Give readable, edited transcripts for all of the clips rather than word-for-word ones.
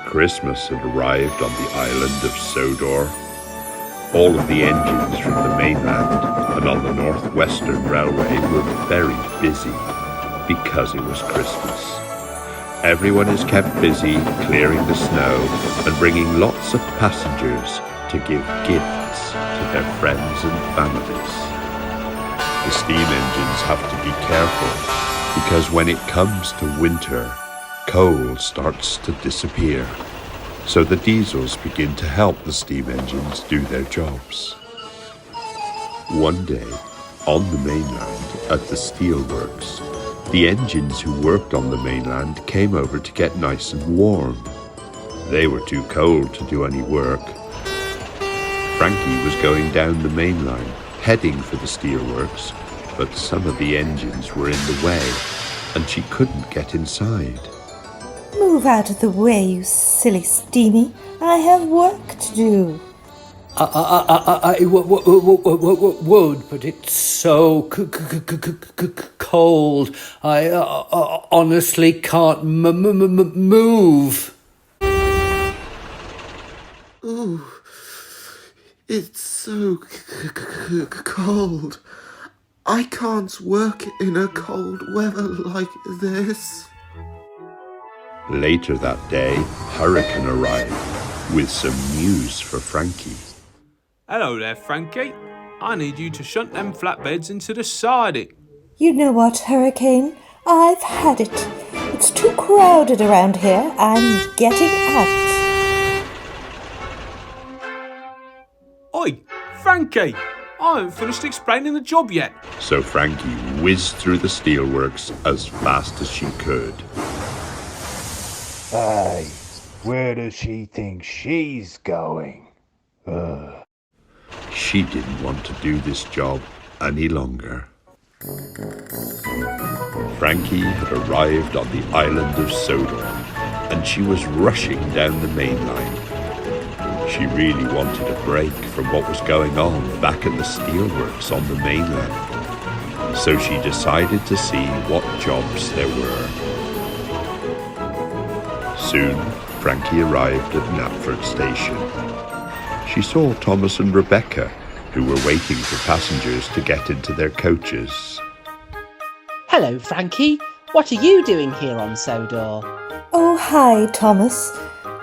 Christmas had arrived on the island of Sodor. All of the engines from the mainland and on the Northwestern Railway were very busy because it was Christmas. Everyone is kept busy clearing the snow and bringing lots of passengers to give gifts to their friends and families. The steam engines have to be careful because when it comes to winter, coal starts to disappear. So the diesels begin to help the steam engines do their jobs. One day, on the mainland at the Steelworks, the engines who worked on the mainland came over to get nice and warm. They were too cold to do any work. Frankie was going down the main line, heading for the Steelworks, but some of the engines were in the way, and she couldn't get inside. Move out of the way, you silly Steamy. I have work to do. I would, but it's so cold. I honestly can't move. Ooh, it's so cold. I can't work in a cold weather like this. Later that day, Hurricane arrived with some news for Frankie. Hello there, Frankie. I need you to shunt them flatbeds into the siding. You know what, Hurricane? I've had it. It's too crowded around here. I'm getting out. Oi, Frankie! I haven't finished explaining the job yet. So Frankie whizzed through the steelworks as fast as she could. Hey, where does she think she's going? She didn't want to do this job any longer. Frankie had arrived on the island of Sodor, and she was rushing down the main line. She really wanted a break from what was going on back at the steelworks on the mainland. So she decided to see what jobs there were. Soon, Frankie arrived at Elford station. She saw Thomas and Rebecca, who were waiting for passengers to get into their coaches. Hello, Frankie. What are you doing here on Sodor? Oh, hi, Thomas.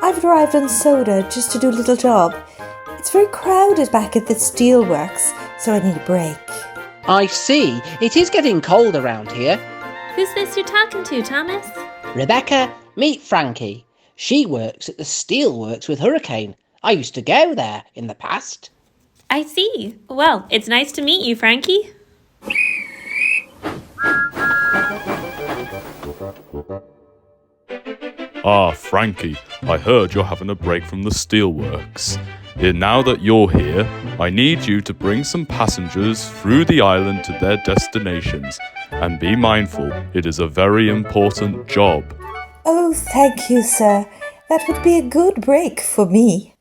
I've arrived on Sodor just to do a little job. It's very crowded back at the steelworks, so I need a break. I see. It is getting cold around here. Who's this you're talking to, Thomas? Rebecca, meet Frankie. She works at the steelworks with Hurricane. I used to go there in the past. I see. Well, it's nice to meet you, Frankie. Ah, Frankie, I heard you're having a break from the steelworks. Now that you're here, I need you to bring some passengers through the island to their destinations. And be mindful, it is a very important job. Oh, thank you, sir. That would be a good break for me.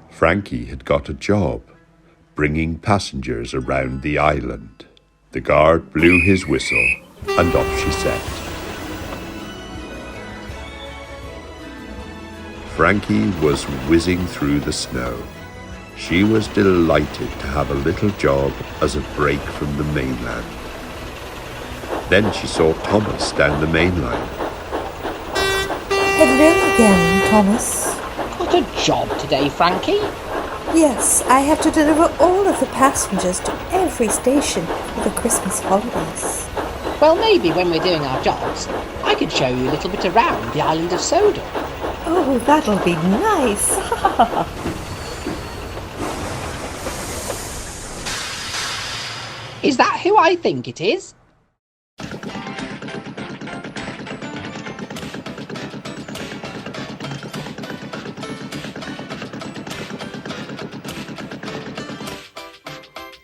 Frankie had got a job, bringing passengers around the island. The guard blew his whistle, and off she set. Frankie was whizzing through the snow. She was delighted to have a little job as a break from the mainland. Then she saw Thomas down the main line. Hello again, Thomas. Got a job today, Frankie? Yes, I have to deliver all of the passengers to every station for the Christmas holidays. Well, maybe when we're doing our jobs, I could show you a little bit around the island of Sodor. Oh, that'll be nice. Is that who I think it is?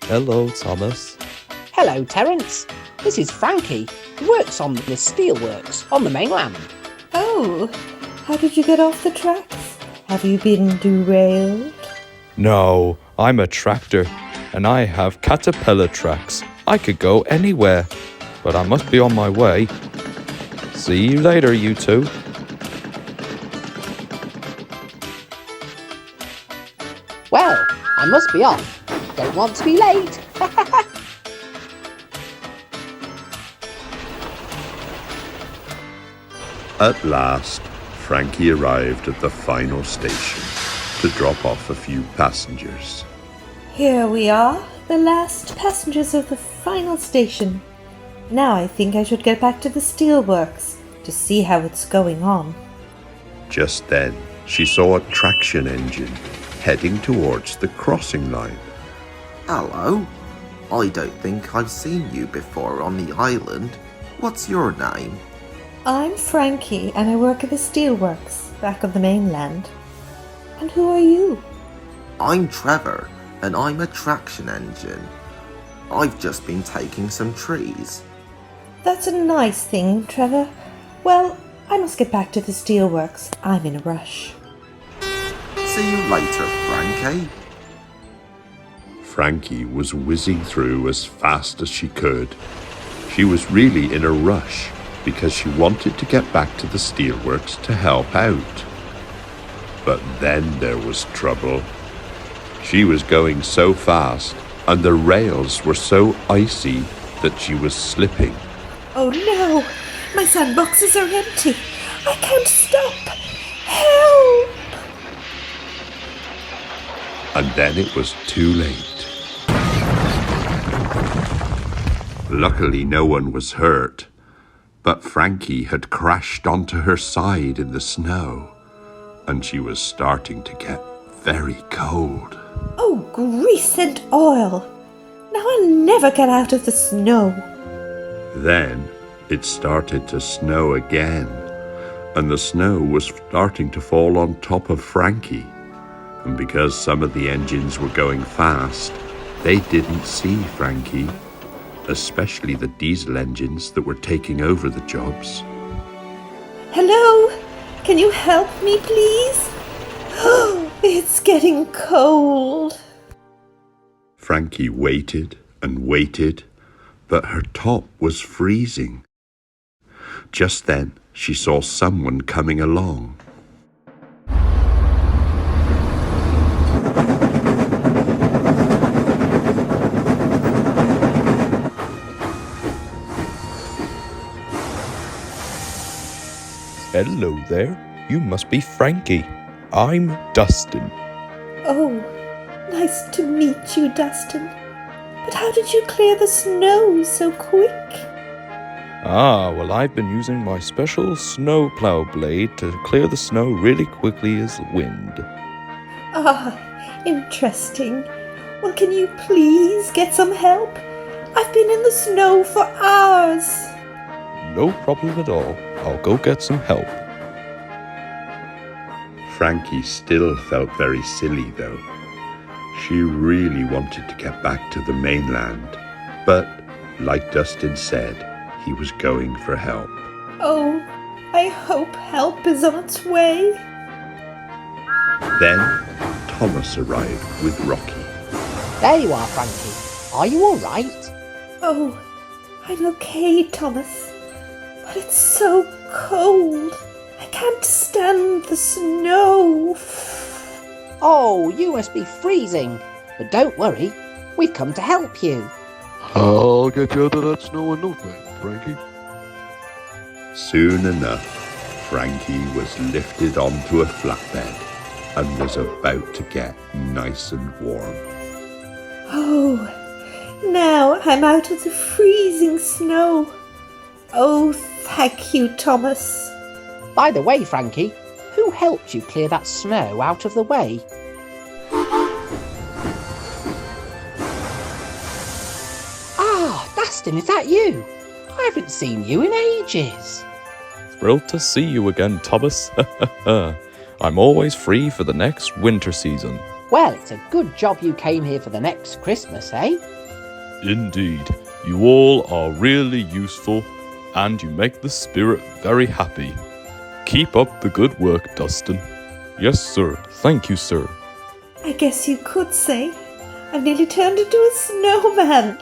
Hello, Thomas. Hello, Terence. This is Frankie, who works on the steelworks on the mainland. Oh, how did you get off the tracks? Have you been derailed? No, I'm a tractor, and I have caterpillar tracks. I could go anywhere, but I must be on my way. See you later, you two. must be off. Don't want to be late. At last, Frankie arrived at the final station to drop off a few passengers. Here we are, the last passengers of the final station. Now I think I should get back to the Steelworks to see how it's going on. Just then, she saw a traction engine heading towards the crossing line. Hello. I don't think I've seen you before on the island. What's your name? I'm Frankie and I work at the Steelworks back on the mainland. And who are you? I'm Trevor, and I'm a traction engine. I've just been taking some trees. That's a nice thing, Trevor. Well, I must get back to the Steelworks. I'm in a rush. See you later, Frankie. Frankie was whizzing through as fast as she could. She was really in a rush because she wanted to get back to the Steelworks to help out. But then there was trouble. She was going so fast and the rails were so icy that she was slipping. Oh no! My sandboxes are empty! I can't stop! Help! And then it was too late. Luckily, no one was hurt, but Frankie had crashed onto her side in the snow, and she was starting to get very cold. Oh, grease and oil! Now I'll never get out of the snow. Then it started to snow again, and the snow was starting to fall on top of Frankie. And because some of the engines were going fast, they didn't see Frankie, especially the diesel engines that were taking over the jobs. Hello? Can you help me, please? Oh, it's getting cold. Frankie waited and waited, but her top was freezing. Just then, she saw someone coming along. Hello there. You must be Frankie. I'm Dustin. Oh, nice to meet you, Dustin. But how did you clear the snow so quick? Well, I've been using my special snowplow blade to clear the snow really quickly as wind. Interesting. Well, can you please get some help? I've been in the snow for hours. No problem at all. I'll go get some help. Frankie still felt very silly, though. She really wanted to get back to the mainland, but, like Dustin said, he was going for help. Oh, I hope help is on its way. Then, Thomas arrived with Rocky. There you are, Frankie. Are you all right? Oh, I'm okay, Thomas. But it's so cold. I can't stand the snow. Oh, you must be freezing. But don't worry, we've come to help you. I'll get you out of that snow in no time, Frankie. Soon enough, Frankie was lifted onto a flatbed and was about to get nice and warm. Oh, now I'm out of the freezing snow. Oh, thank you, Thomas. By the way, Frankie, who helped you clear that snow out of the way? Dustin, is that you? I haven't seen you in ages. Thrilled to see you again, Thomas. I'm always free for the next winter season. Well, it's a good job you came here for the next Christmas, eh? Indeed, you all are really useful, and you make the spirit very happy. Keep up the good work, Dustin. Yes, sir. Thank you, sir. I guess you could say I've nearly turned into a snowman.